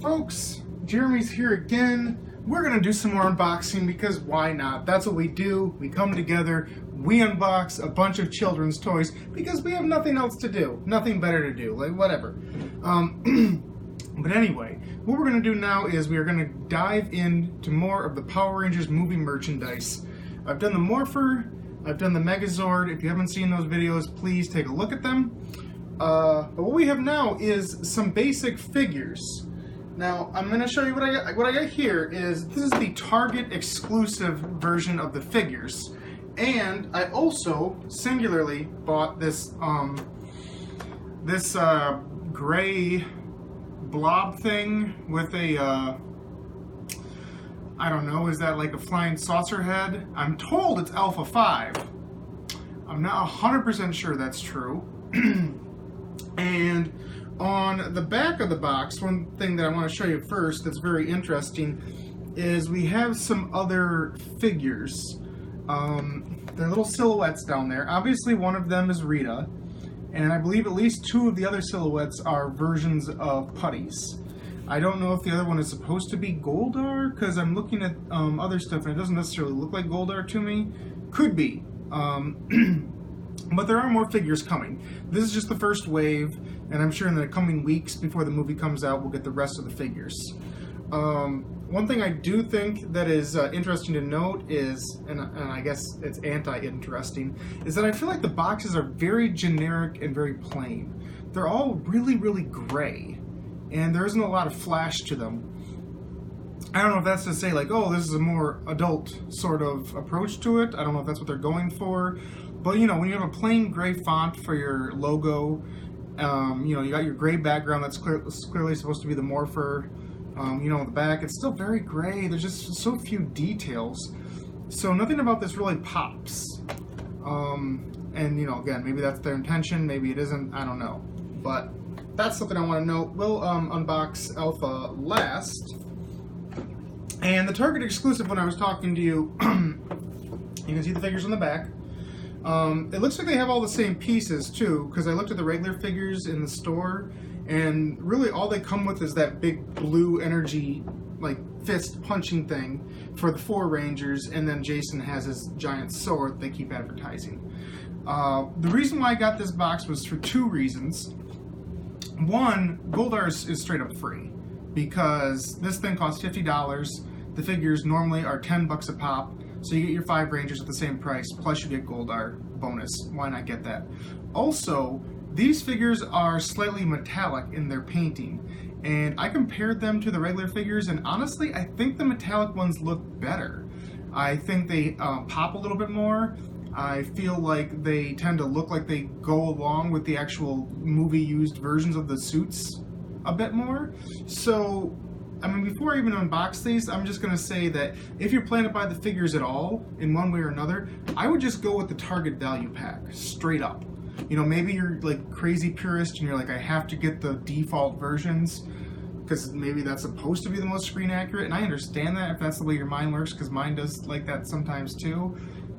Folks, Jeremy's here again. We're gonna do some more unboxing because why not? That's what we do. We come together, we unbox a bunch of children's toys because we have nothing else to do, nothing better to do, like whatever. But anyway, what we're gonna do now is we are gonna dive into more of the Power Rangers movie merchandise. I've done the Morpher, I've done the Megazord. If you haven't seen those videos, please take a look at them. But what we have now is some basic figures. Now, I'm going to show you what I got. What I got here is, this is the Target exclusive version of the figures. And I also singularly bought this gray blob thing with a, I don't know, is that like a flying saucer head? I'm told it's Alpha 5. I'm not 100% sure that's true. And on the back of the box, one thing that I want to show you first that's very interesting is we have some other figures. They're little silhouettes down there. Obviously one of them is Rita, and I believe at least two of the other silhouettes are versions of Putties. I don't know if the other one is supposed to be Goldar, because I'm looking at other stuff and it doesn't necessarily look like Goldar to me. Could be. But there are more figures coming. This is just the first wave, and I'm sure in the coming weeks before the movie comes out, we'll get the rest of the figures. One thing I do think that is interesting to note is, and I guess it's anti-interesting, is that I feel like the boxes are very generic and very plain. They're all really, really gray, and there isn't a lot of flash to them. I don't know if that's to say like, oh, this is a more adult sort of approach to it. I don't know if that's what they're going for. But, you know, when you have a plain gray font for your logo, you know, you got your gray background that's clearly supposed to be the Morpher, you know, the back, it's still very gray. There's just so few details. So nothing about this really pops. And, you know, again, maybe that's their intention, maybe it isn't, I don't know. But that's something I want to note. We'll unbox Alpha last. And the Target exclusive, when I was talking to you, you can see the figures on the back. It looks like they have all the same pieces too, because I looked at the regular figures in the store, and really all they come with is that big blue energy, like fist punching thing for the 4 Rangers, and then Jason has his giant sword they keep advertising. The reason why I got this box was for 2 reasons. One, Goldar is straight up free, because this thing costs $50. The figures normally are $10 a pop. So you get your 5 Rangers at the same price, plus you get Goldar bonus. Why not get that? Also, these figures are slightly metallic in their painting, and I compared them to the regular figures, and honestly, I think the metallic ones look better. I think they pop a little bit more. I feel like they tend to look like they go along with the actual movie-used versions of the suits a bit more. So, I mean, before I even unbox these, I'm just going to say that if you're planning to buy the figures at all, in one way or another, I would just go with the Target value pack, straight up. You know, maybe you're like crazy purist and you're like, I have to get the default versions, because maybe that's supposed to be the most screen accurate, and I understand that if that's the way your mind works, because mine does like that sometimes too.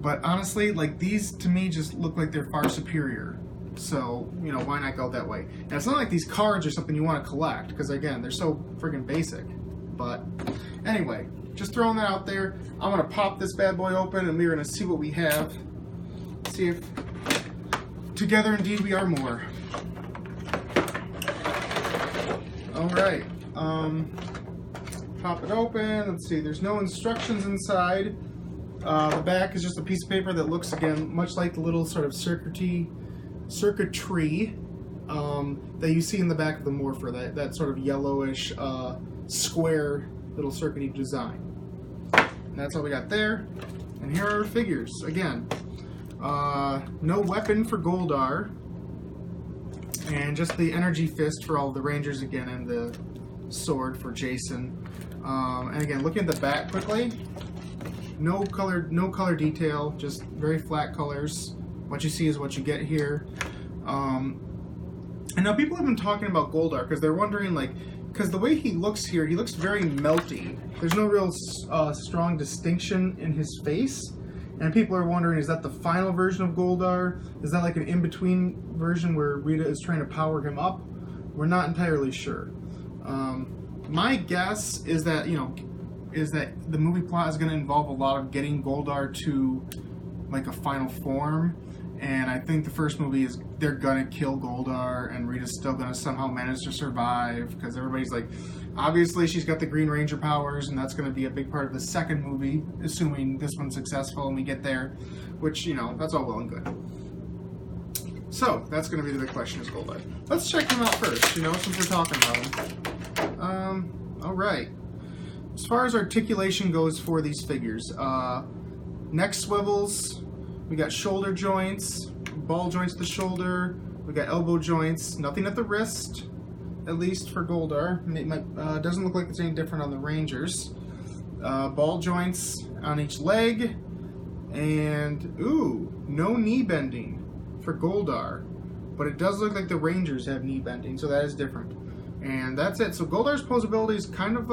But honestly, like, these to me just look like they're far superior. So, you know, why not go that way? And it's not like these cards are something you want to collect, because again, they're so friggin' basic. But anyway, just throwing that out there. I'm going to pop this bad boy open, and we're going to see what we have. See if together indeed we are more. Alright, pop it open. Let's see, there's no instructions inside. The back is just a piece of paper that looks, again, much like the little sort of circuitry that you see in the back of the Morpher, that sort of yellowish square little circuity design. And that's all we got there. And here are our figures. Again, no weapon for Goldar, and just the energy fist for all the Rangers again, and the sword for Jason. And again, looking at the back quickly, no color detail, just very flat colors. What you see is what you get here. And now people have been talking about Goldar because they're wondering, like, because the way he looks here, he looks very melty. There's no real strong distinction in his face. And people are wondering, is that the final version of Goldar? Is that like an in-between version where Rita is trying to power him up? We're not entirely sure. My guess is that, the movie plot is going to involve a lot of getting Goldar to like a final form, and I think the first movie is they're going to kill Goldar, and Rita's still going to somehow manage to survive, because everybody's like, obviously she's got the Green Ranger powers, and that's going to be a big part of the second movie, assuming this one's successful and we get there, which, that's all well and good. So, that's going to be the big question, is Goldar. Let's check him out first, since we're talking about him. Alright. As far as articulation goes for these figures, neck swivels, we got shoulder joints, ball joints at the shoulder, we got elbow joints, nothing at the wrist, at least for Goldar. Doesn't look like it's any different on the Rangers. Ball joints on each leg, and, no knee bending for Goldar, but it does look like the Rangers have knee bending, so that is different. And that's it. So Goldar's posability is kind of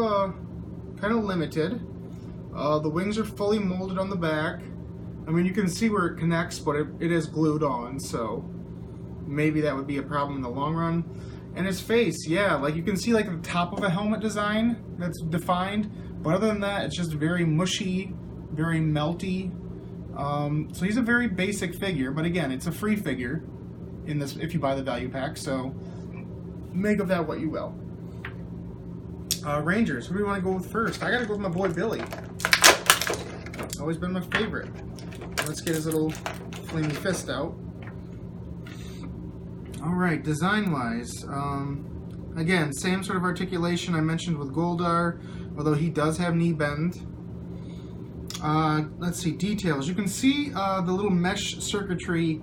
limited. The wings are fully molded on the back. I mean, you can see where it connects, but it is glued on, so maybe that would be a problem in the long run. And his face, yeah, like you can see like the top of a helmet design that's defined, but other than that, it's just very mushy, very melty. So he's a very basic figure, but again, it's a free figure in this if you buy the value pack, so make of that what you will. Rangers, who do we want to go with first? I gotta go with my boy Billy. It's always been my favorite. Let's get his little flamey fist out. Alright, design-wise, again, same sort of articulation I mentioned with Goldar, although he does have knee bend. Let's see, details. You can see the little mesh circuitry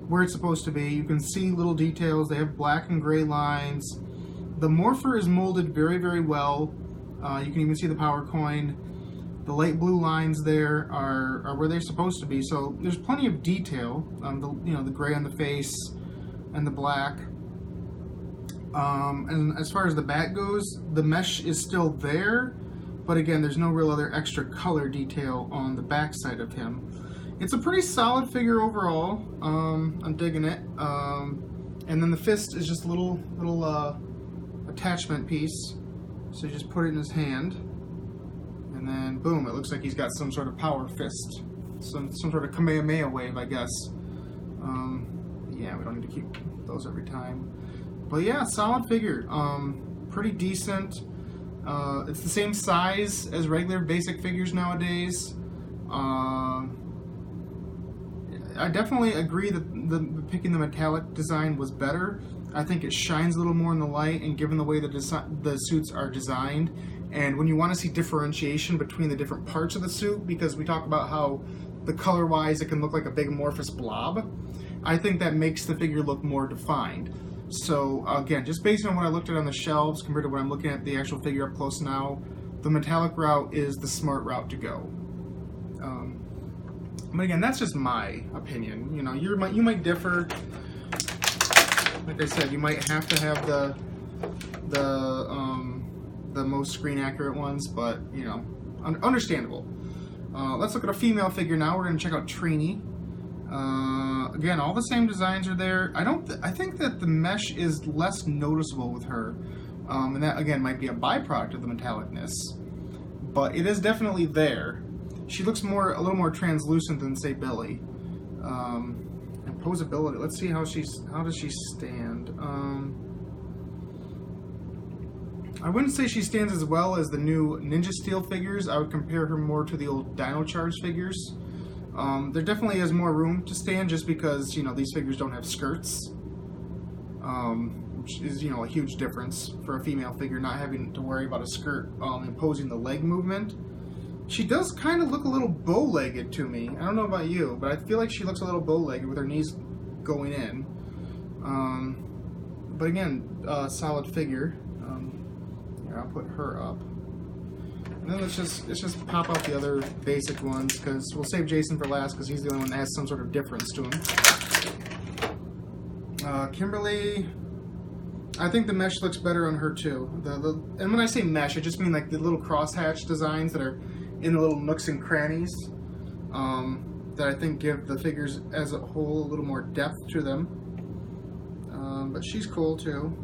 where it's supposed to be. You can see little details. They have black and gray lines. The morpher is molded very, very well. You can even see the power coin. The light blue lines there are where they're supposed to be. So there's plenty of detail. The gray on the face and the black. And as far as the back goes, the mesh is still there, but again, there's no real other extra color detail on the back side of him. It's a pretty solid figure overall. I'm digging it. And then the fist is just a little attachment piece. So you just put it in his hand, and then boom, it looks like he's got some sort of power fist, some sort of Kamehameha wave, I guess. Yeah, we don't need to keep those every time. But yeah, solid figure. Pretty decent. It's the same size as regular basic figures nowadays. I definitely agree that picking the metallic design was better. I think it shines a little more in the light, and given the way the suits are designed, and when you want to see differentiation between the different parts of the suit, because we talk about how the color-wise it can look like a big amorphous blob, I think that makes the figure look more defined. So again, just based on what I looked at on the shelves compared to what I'm looking at the actual figure up close now, the metallic route is the smart route to go. But again, that's just my opinion. You might differ. Like I said, you might have to have the most screen accurate ones, but understandable. Let's look at a female figure now. We're going to check out Trini. Again, all the same designs are there. I think that the mesh is less noticeable with her, and that again might be a byproduct of the metallicness, but it is definitely there. She looks a little more translucent than, say, Billy. And posability. Let's see how does she stand. I wouldn't say she stands as well as the new Ninja Steel figures. I would compare her more to the old Dino Charge figures. There definitely is more room to stand just because, these figures don't have skirts. Which is, a huge difference for a female figure, not having to worry about a skirt imposing the leg movement. She does kind of look a little bow-legged to me. I don't know about you, but I feel like she looks a little bow-legged with her knees going in. But again, solid figure. Here, I'll put her up. And then let's just pop out the other basic ones, because we'll save Jason for last, because he's the only one that has some sort of difference to him. Kimberly, I think the mesh looks better on her too. And when I say mesh, I just mean like the little crosshatch designs that are in the little nooks and crannies, that I think give the figures as a whole a little more depth to them. But she's cool too.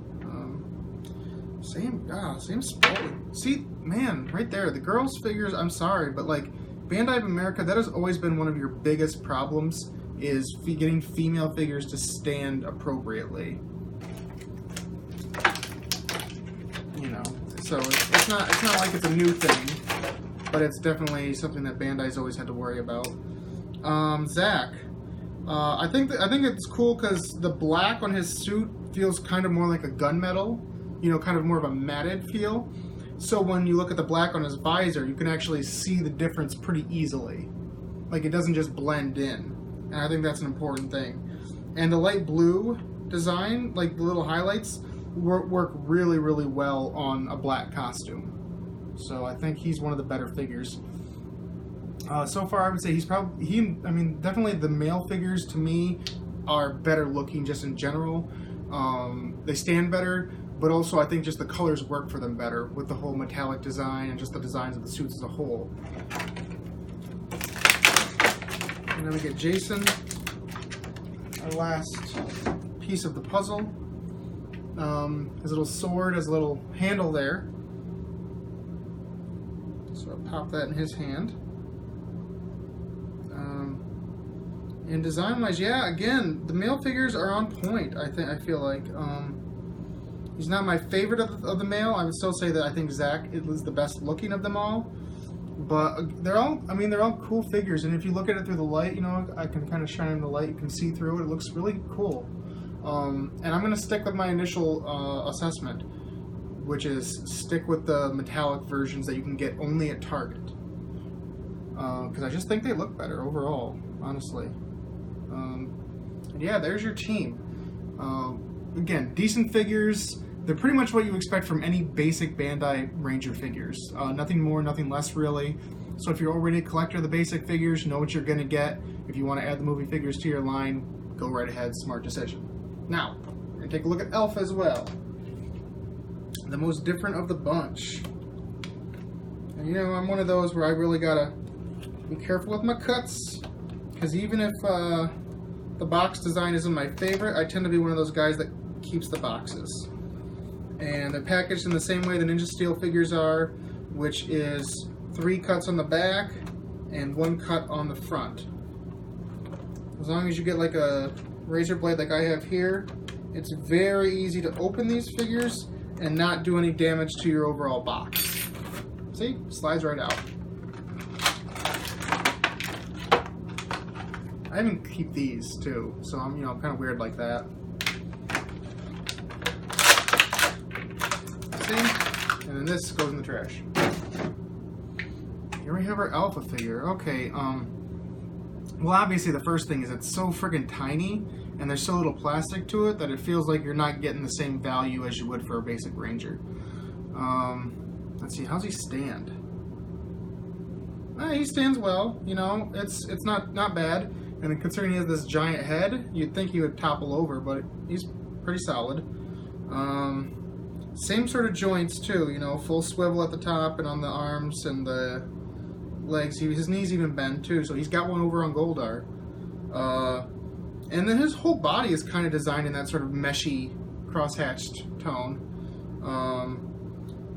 Same sport. See, man, right there, the girls' figures, I'm sorry, but like, Bandai of America, that has always been one of your biggest problems, is getting female figures to stand appropriately. You know, so it's not like it's a new thing, but it's definitely something that Bandai's always had to worry about. Zach. I think it's cool because the black on his suit feels kind of more like a gunmetal, you know, kind of more of a matted feel. So when you look at the black on his visor, you can actually see the difference pretty easily. Like, it doesn't just blend in. And I think that's an important thing. And the light blue design, like the little highlights, work really, really well on a black costume. So I think he's one of the better figures. So far, I would say he's probably, I mean, definitely the male figures to me are better looking just in general. They stand better, but also I think just the colors work for them better with the whole metallic design and just the designs of the suits as a whole. And then we get Jason, our last piece of the puzzle. His little sword has a little handle there. So I'll pop that in his hand. And design-wise, yeah, again, the male figures are on point. I feel like he's not my favorite of the male. I would still say that I think Zach was the best looking of them all. But they're all cool figures. And if you look at it through the light, you know, I can kind of shine in the light. You can see through it. It looks really cool. And I'm going to stick with my initial assessment, which is stick with the metallic versions that you can get only at Target. Because I just think they look better overall, honestly. And yeah, there's your team. Again, decent figures. They're pretty much what you expect from any basic Bandai Ranger figures. Nothing more, nothing less, really. So if you're already a collector of the basic figures, you know what you're going to get. If you want to add the movie figures to your line, go right ahead, smart decision. Now, we're going to take a look at Elf as well. The most different of the bunch. And you know, I'm one of those where I really got to be careful with my cuts. Because even if the box design isn't my favorite, I tend to be one of those guys that keeps the boxes. And they're packaged in the same way the Ninja Steel figures are, which is 3 cuts on the back and 1 cut on the front. As long as you get like a razor blade like I have here, it's very easy to open these figures and not do any damage to your overall box. See? Slides right out. I even keep these too, so I'm, you know, kind of weird like that. See? And then this goes in the trash. Here we have our Alpha figure. Okay, well, obviously the first thing is it's so friggin' tiny, and there's so little plastic to it that it feels like you're not getting the same value as you would for a basic Ranger. Let's see, how's he stand? He stands well, you know, it's not bad. And considering he has this giant head, you'd think he would topple over, but he's pretty solid. Same sort of joints too, you know, full swivel at the top and on the arms and the legs. His knees even bend too, so he's got one over on Goldar. And then his whole body is kind of designed in that sort of meshy, cross-hatched tone.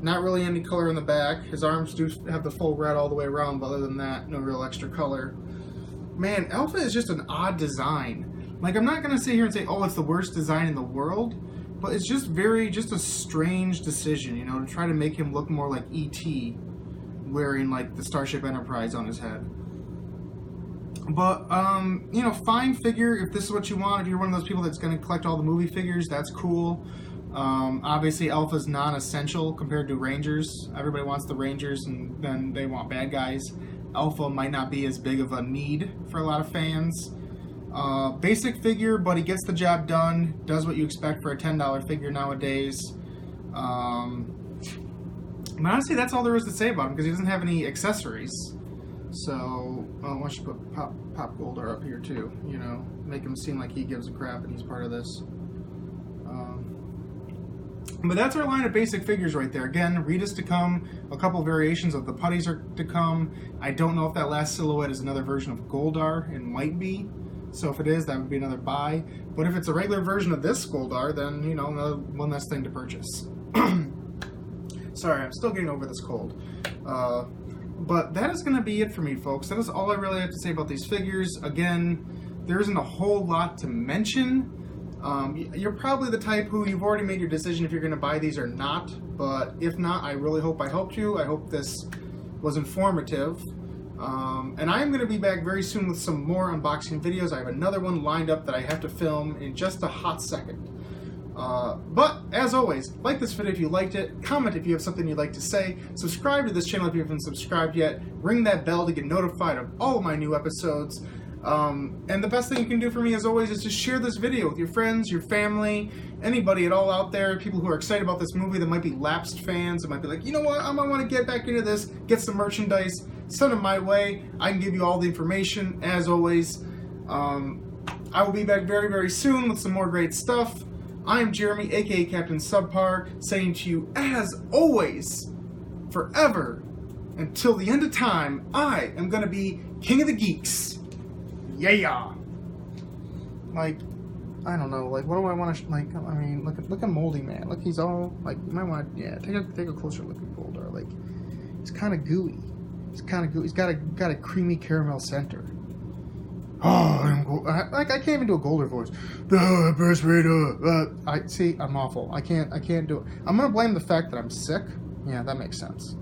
Not really any color in the back. His arms do have the full red all the way around, but other than that, no real extra color. Man, Alpha is just an odd design. Like, I'm not going to sit here and say, oh, it's the worst design in the world, but it's just a strange decision, you know, to try to make him look more like E.T. wearing, like, the Starship Enterprise on his head. But, you know, fine figure if this is what you want. If you're one of those people that's going to collect all the movie figures, that's cool. Obviously, Alpha's non-essential compared to Rangers. Everybody wants the Rangers, and then they want bad guys. Alpha might not be as big of a need for a lot of fans. Basic figure, but he gets the job done. Does what you expect for a $10 figure nowadays. But honestly, that's all there is to say about him, because he doesn't have any accessories. So, why don't you put Pop Goldar up here too, you know, make him seem like he gives a crap and he's part of this. But that's our line of basic figures right there. Again, Rita's to come, a couple variations of the putties are to come. I don't know if that last silhouette is another version of Goldar. It might be. So if it is, that would be another buy. But if it's a regular version of this Goldar, then, you know, one less thing to purchase. Sorry, I'm still getting over this cold. But that is going to be it for me, folks. That is all I really have to say about these figures. Again, there isn't a whole lot to mention. You're probably the type who you've already made your decision if you're going to buy these or not. But if not, I really hope I helped you. I hope this was informative. And I am going to be back very soon with some more unboxing videos. I have another one lined up that I have to film in just a hot second. But, as always, like this video if you liked it, comment if you have something you'd like to say, subscribe to this channel if you haven't subscribed yet, ring that bell to get notified of all of my new episodes, and the best thing you can do for me, as always, is just share this video with your friends, your family, anybody at all out there, people who are excited about this movie that might be lapsed fans, that might be like, you know what, I might want to get back into this, get some merchandise, send them my way, I can give you all the information, as always. I will be back very, very soon with some more great stuff. I am Jeremy, aka Captain Subpar, saying to you, as always, forever, until the end of time, I am going to be King of the Geeks. Yeah! Like, I don't know, like, what do I want to, like, I mean, look at Moldy Man. Look, he's all, like, you might want to, yeah, take a closer look at Goldar. Like, he's kind of gooey. He's kind of gooey. He's got a creamy caramel center. Oh, I can't even do a Goldar voice. The best way to. I'm awful. I can't do it. I'm gonna blame the fact that I'm sick. Yeah, that makes sense.